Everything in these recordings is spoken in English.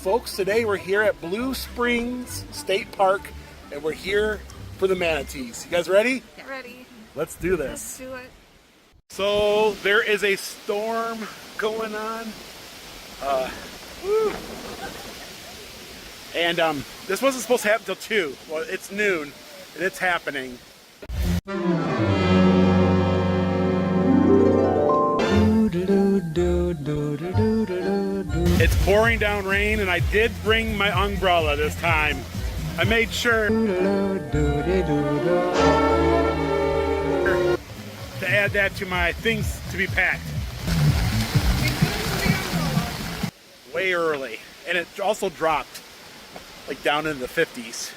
Folks, today we're here at Blue Springs State Park and we're here for the manatees. You guys ready? Get ready. Let's do this. Let's do it. So there is a storm going on. And this wasn't supposed to happen till 2. Well, it's noon and it's happening. It's pouring down rain and I did bring my umbrella this time. I made sure to add that to my things to be packed. Way early. And it also dropped like down in the 50s.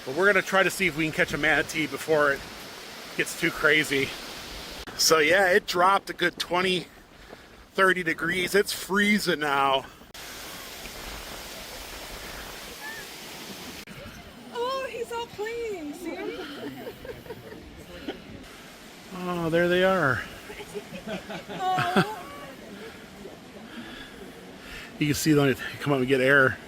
But we're gonna try to see if we can catch a manatee before it gets too crazy. So yeah, it dropped a good 20, 30 degrees. It's freezing now. Oh, he's all playing. See him? Oh, there they are. Oh. You can see them come up and get air.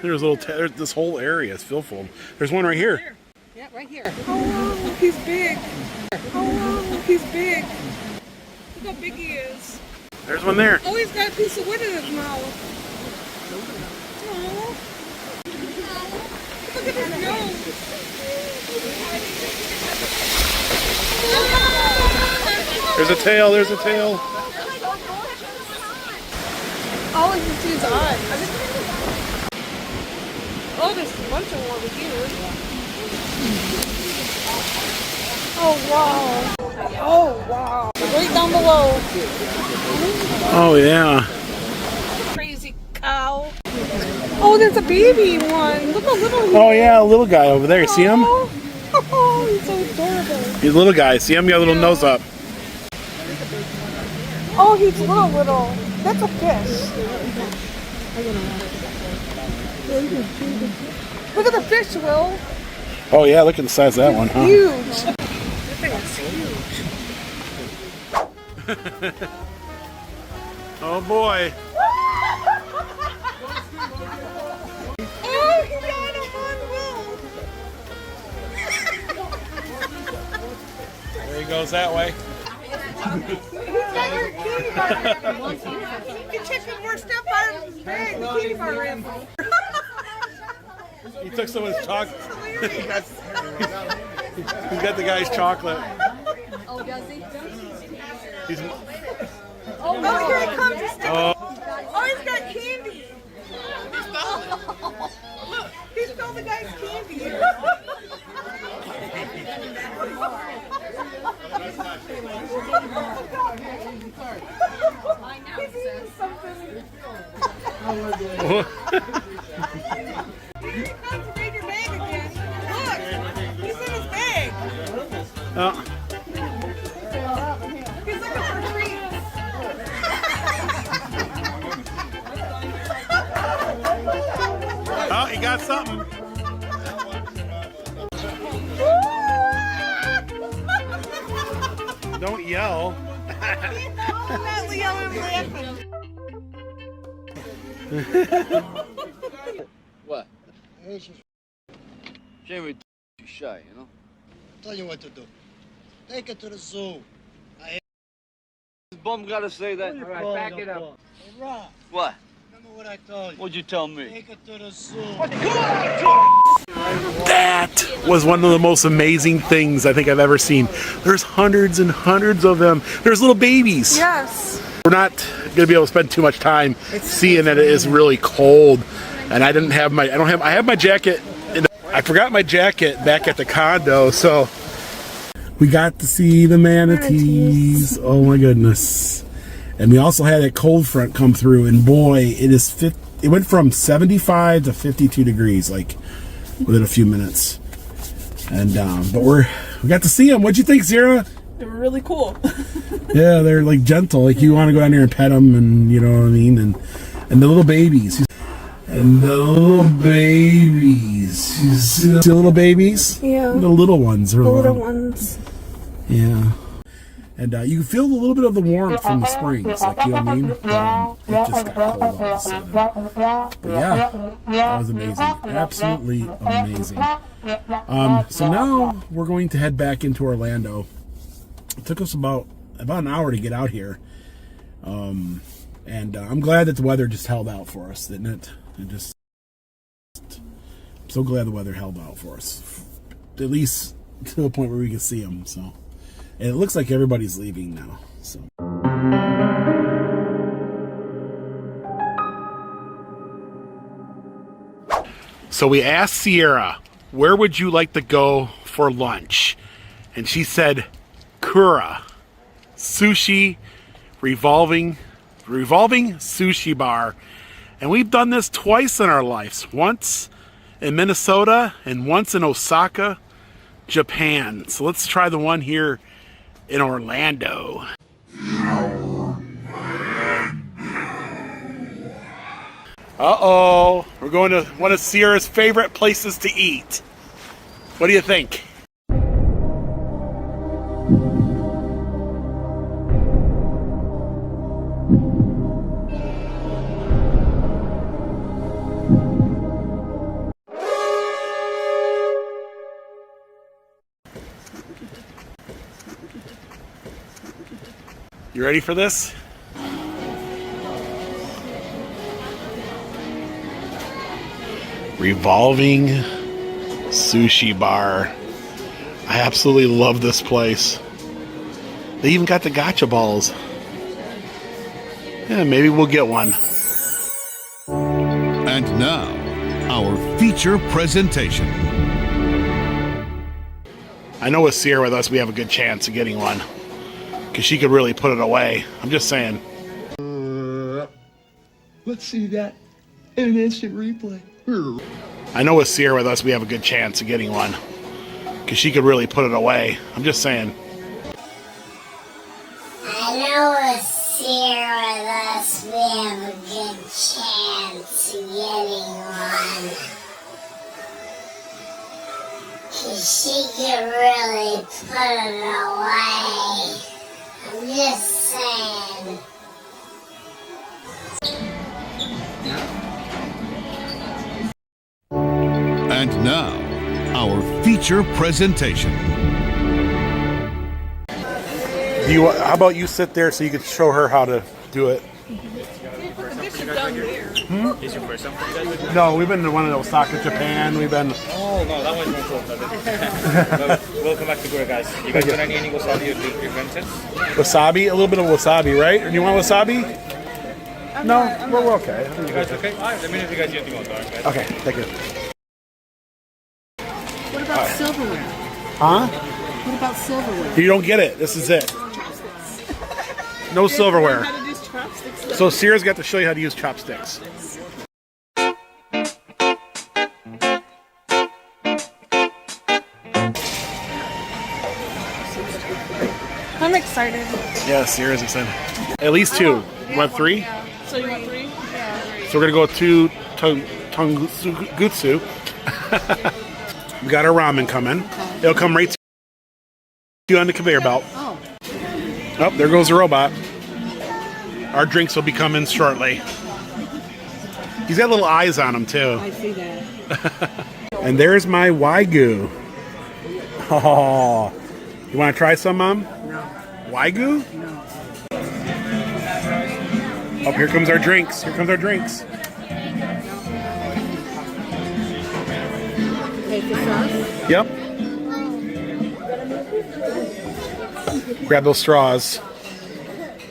There's a little. This whole area is filled full of them. There's one right here. Yeah, right here. Oh, wow, he's big. Oh, wow, he's big. Look how big he is. There's one there. Oh, he's got a piece of wood in his mouth. Oh. Look at his nose. There's a tail. There's a tail. All I can see is eyes. Oh, there's a bunch of them over here. Oh, wow. Oh, wow. Right down below. Oh yeah. Crazy cow. Oh, there's a baby one. Look how little he is. Oh yeah, a little guy over there. You see him? Oh, he's so adorable. He's a little guy. See him? He got a little nose up. Oh, he's little. That's a fish. Look at the fish, Will. Oh yeah, look at the size of that one, huh? Huge. That thing is huge. Oh boy. Oh, he got him on Will. There he goes that way. He's got your kitty bar rifle. You can check some more stuff out of his bag. The kitty bar rifle. He took some of his chocolate. He got the guy's chocolate. Oh, does he? He's, Oh, here he comes. He's oh, he's got candy. Look, he stole the guy's candy. He's eating something. Here he comes to raid your bag again. Look, he's in his bag. oh. He's looking for treats. Oh, he got something. Don't yell. I'm not yelling, laughing. What? Jamie, too shy, you know? Tell you what to do. Take it to the zoo. This bum gotta say that. All right, back it up. Hey, Rob, What? remember what I told you? What'd you tell me? Take it to the zoo. That was one of the most amazing things I think I've ever seen. There's hundreds and hundreds of them. There's little babies. Yes. We're not going to be able to spend too much time seeing that it is really cold. And I didn't have my, I have my jacket. I forgot my jacket back at the condo, so we got to see the manatees. Oh my goodness. And we also had a cold front come through, and boy, it went from 75 to 52 degrees, like within a few minutes. And but we got to see them. What'd you think, Zira? They were really cool. Yeah, they're like gentle. Like you want to go down there and pet them, and you know what I mean. And the little babies. And the little babies. You see the little babies? Yeah. The little ones. The little ones. Yeah. And you can feel a little bit of the warmth from the springs, like, you know what I mean? It just got cold all of a sudden. But yeah, that was amazing. Absolutely amazing. So now we're going to head back into Orlando. It took us about an hour to get out here. And I'm glad that the weather just held out for us, didn't it? I'm so glad the weather held out for us. At least to the point where we can see them, so. And it looks like everybody's leaving now. So we asked Sierra, where would you like to go for lunch? And she said, Kura Sushi Revolving Sushi Bar. And we've done this twice in our lives. Once in Minnesota and once in Osaka, Japan. So let's try the one here in Orlando. Uh-oh. We're going to one of Sierra's favorite places to eat. What do you think? You ready for this? Revolving Sushi Bar. I absolutely love this place. They even got the gotcha balls. Yeah, maybe we'll get one. And now, our feature presentation. I know with Sierra with us, we have a good chance of getting one. Because she could really put it away. I'm just saying. Let's see that in an instant replay. I know with Sierra with us, we have a good chance of getting one. Because she could really put it away. I'm just saying. I know with Sierra with us, we have a good chance of getting one. Because she could really put it away. I'm just saying. And now, our feature presentation. How about you sit there so you could show her how to do it? Is your first time for you guys? No, we've been to one of Osaka, Japan. We've been. Oh no, that one's more cool. Welcome back to Kura, guys. You guys want any wasabi or preventions? Wasabi? A little bit of wasabi, right? Do you want wasabi? No, we're okay. You guys okay? Alright, let me know if you guys need anything else, alright, guys? Okay, thank you. What about silverware? Huh? What about silverware? You don't get it. This is it. No silverware. How to do chopsticks. So Sierra's got to show you how to use chopsticks. I'm excited. Yeah, Sierra's excited. At least two. You want three? Yeah. So you want three? Yeah. So we're gonna go to Tongutsu. We got our ramen coming. It'll come right to you on the conveyor belt. Oh. Oh, there goes the robot. Our drinks will be coming shortly. He's got little eyes on him too. I see that. And there's my Wagyu. Oh, you want to try some, Mom? No. Wagyu? No. Oh, here comes our drinks. Here comes our drinks. Take the sauce. Yep. Grab those straws.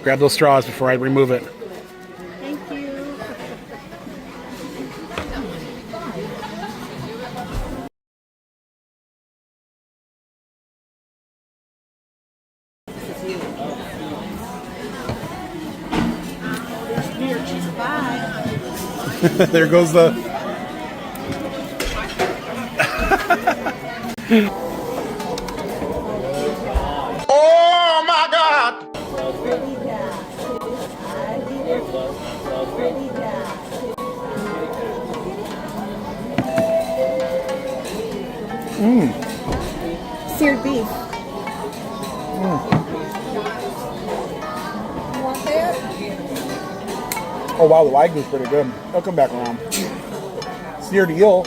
Grab those straws before I remove it. Thank you. There goes the... Oh! Seared beef. You want that? Oh wow, the Wagyu's pretty good. I'll come back around. Seared eel.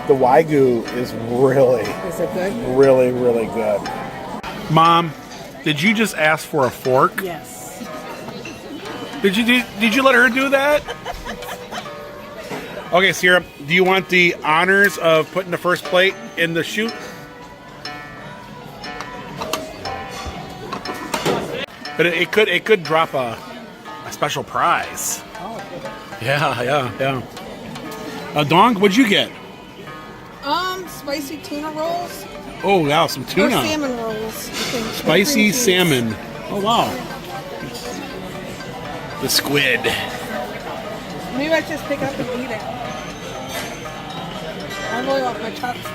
The Wagyu is really, Is it good? really, really good. Mom, did you just ask for a fork? Yes. Did you let her do that? Okay, Sierra, do you want the honors of putting the first plate in the chute? But it could drop a special prize. Yeah. Dawn, what'd you get? Spicy tuna rolls Oh wow, some or tuna. salmon rolls. Spicy Cream cheese. salmon. Oh wow. The squid. Maybe I just pick it up and eat it. I really want my chopsticks.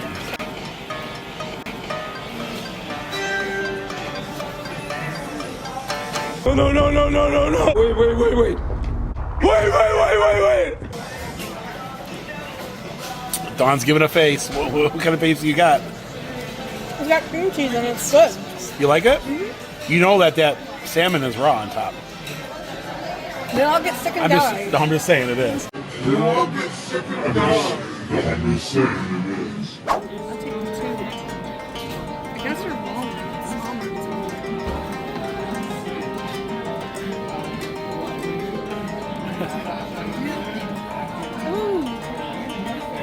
No. Wait. Dawn's giving a face. What kind of face do you got? It's got cream cheese and it's good. You like it? You know that salmon is raw on top. They all get sick and die. I'm just saying it is. I'll take the two. I guess they're walnuts. Ooh.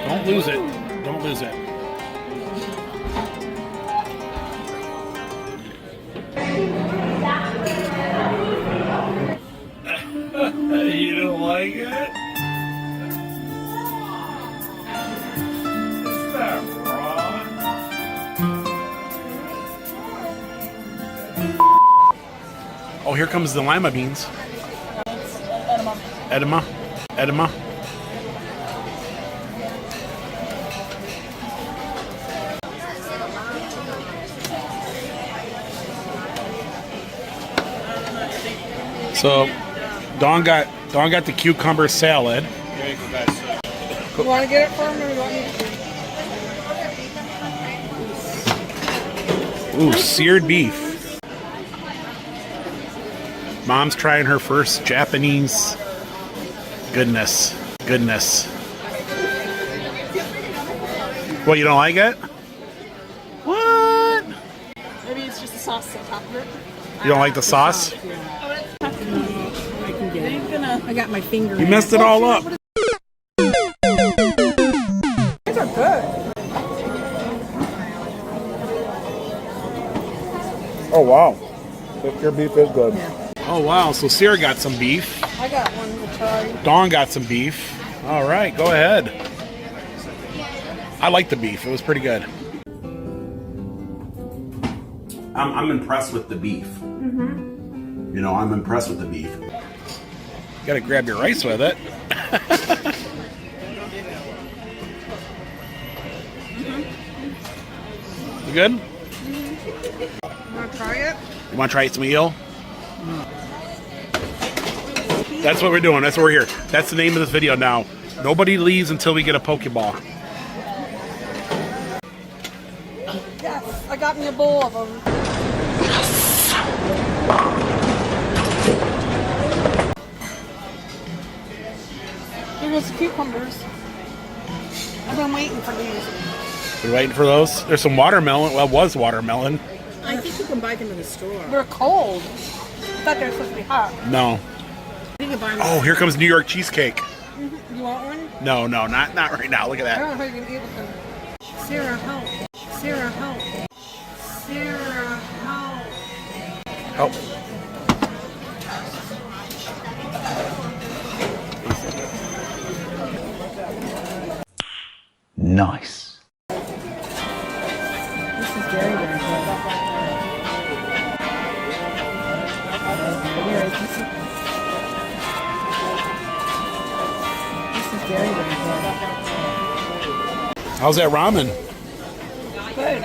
Don't lose it. Don't lose it. You don't like it? Is that raw? Oh, here comes the lima beans. Edema. So, Dawn got the cucumber salad. Here you go, guys. You want to get it for him or you want me to? Ooh, seared beef. Mom's trying her first Japanese. Goodness. What, you don't like it? What? Maybe it's just the sauce on top of it. You don't like the sauce? I can get it. I got my finger. You messed it all up. These are good. Oh, wow. Your beef is good. Oh, wow. So Sierra got some beef. I got one to try. Dawn got some beef. All right, go ahead. I like the beef. It was pretty good. I'm impressed with the beef. You know, I'm impressed with the beef. You gotta grab your rice with it. You good? You want to try it? You want to try some eel? That's what we're doing. That's what we're here. That's the name of this video now. Nobody leaves until we get a Pokeball. Yes, I got me a bowl of them. Here goes the cucumbers. I've been waiting for these. We're waiting for those. There's some watermelon. Well, it was watermelon. I think you can buy them in the store. They're cold. I thought they were supposed to be hot. No. I think you buy them. Oh, here comes New York cheesecake. You want one? No, not right now. Look at I that. don't know how you can eat with them. Sarah, help. Sarah, help. Sarah, help. Oh. Nice. This is very, very good. Here, this is very, very good. How's that ramen? Good.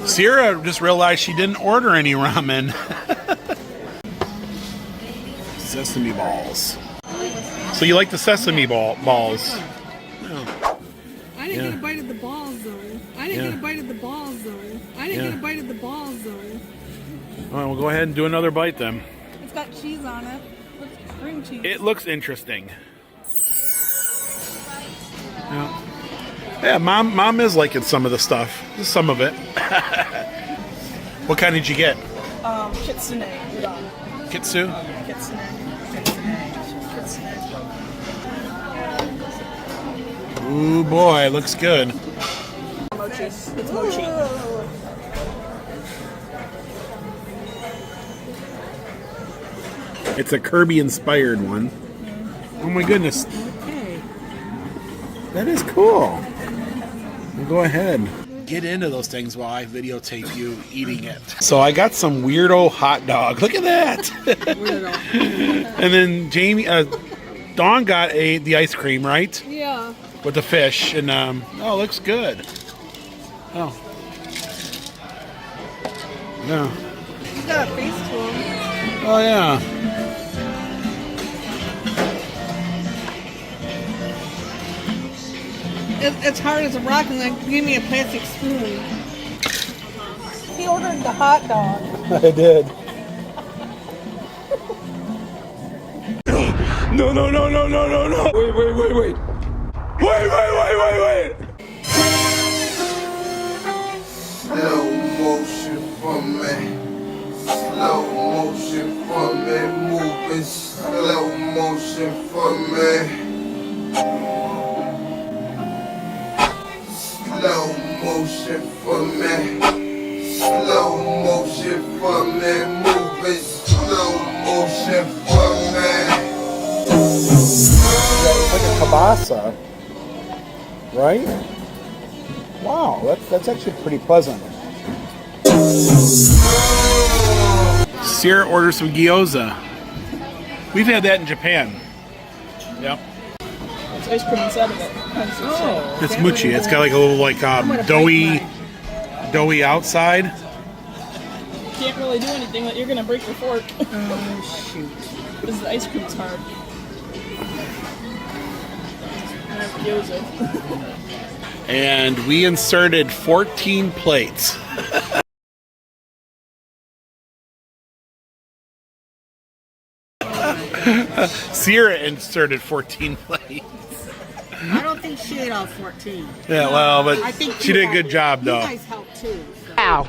Sierra just realized she didn't order any ramen. Sesame balls. So you like the sesame balls? I didn't get a bite of the balls though. I didn't get a bite of the balls though. I didn't get a bite of the balls though. All right, we'll go ahead and do another bite then. It's got cheese on it. Looks cream cheese. It looks interesting. Yeah, mom is liking some of the stuff. Just some of it. What kind did you get? Kitsune udon. Kitsu? Kitsune. Ooh boy, looks good. Mochi. It's mochi. It's a Kirby inspired one. Oh my goodness. That is cool. Well, go ahead. Get into those things while I videotape you eating it. So I got some weirdo hot dog. Look at that. Weirdo. And then Dawn got the ice cream, right? Yeah. With the fish, and oh, looks good. Oh. Yeah. He's got a face to him. Oh yeah. It's hard as a rock, and then give me a plastic spoon. He ordered the hot dog. I did. No. Wait. Wait. Slow motion for me. Slow motion for me. Moving slow motion for me. Slow motion for me. Slow motion for me. Moving slow motion for me. It's like a kielbasa, right? Wow, that's actually pretty pleasant. Sierra orders some gyoza. We've had that in Japan. Yep. It's ice cream inside of it. Oh. It's mochi. It's got like a little doughy outside. You can't really do anything. You're gonna break your fork. Oh shoot! Because the ice cream's hard. And I have gyoza. And we inserted 14 plates. Sierra inserted 14 plates. I don't think she ate all 14. Yeah, well, but I think she did a good job, you though. guys helped too. So. Ow.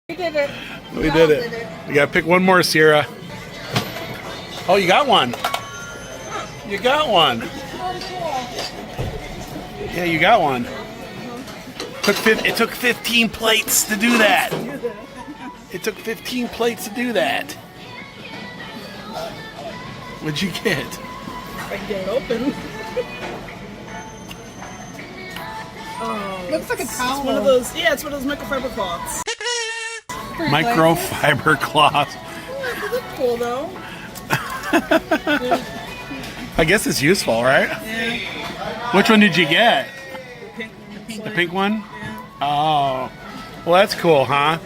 We did it. We did it. You gotta pick one more, Sierra. Oh, you got one. You got one. Yeah, you got one. It took 15 plates to do that. It took 15 plates to do that. What'd you get? I can get it open. Looks like a towel. It's one of those. Yeah, it's one of those microfiber cloths. Microfiber cloth. They look cool though. I guess it's useful, right? Yeah. Which one did you get? The pink one? Oh. Well, that's cool, huh?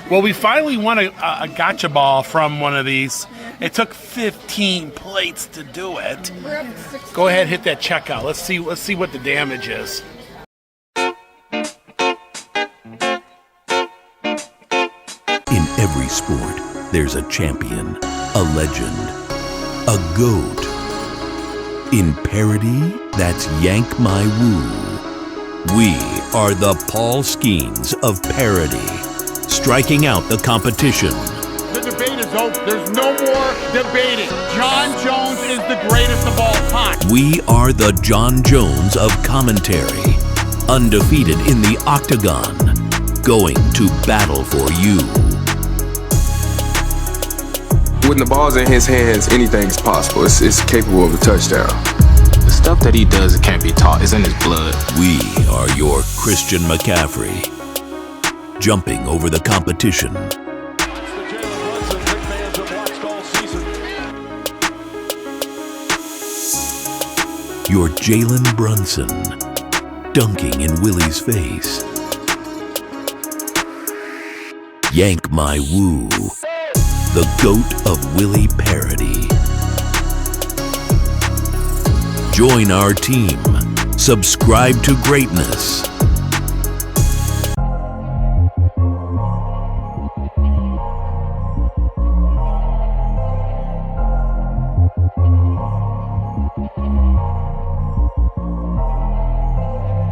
Well, we finally won a gotcha ball from one of these. It took 15 plates to do it. Go ahead, hit that checkout. Let's see what the damage is. In every sport, there's a champion, a legend, a GOAT. In parody, that's Yank My Woo. We are the Paul Skeens of parody, striking out the competition. The debate is over. There's no more debating. John Jones is the greatest of all time. We are the John Jones of commentary, undefeated in the octagon, going to battle for you. When the ball's in his hands, anything's possible. It's capable of a touchdown. The stuff that he does can't be taught. It's in his blood. We are your Christian McCaffrey, jumping over the competition. Your Jalen Brunson, dunking in Willy's face. Yank My Woo, the GOAT of Willy parody. Join our team. Subscribe to greatness.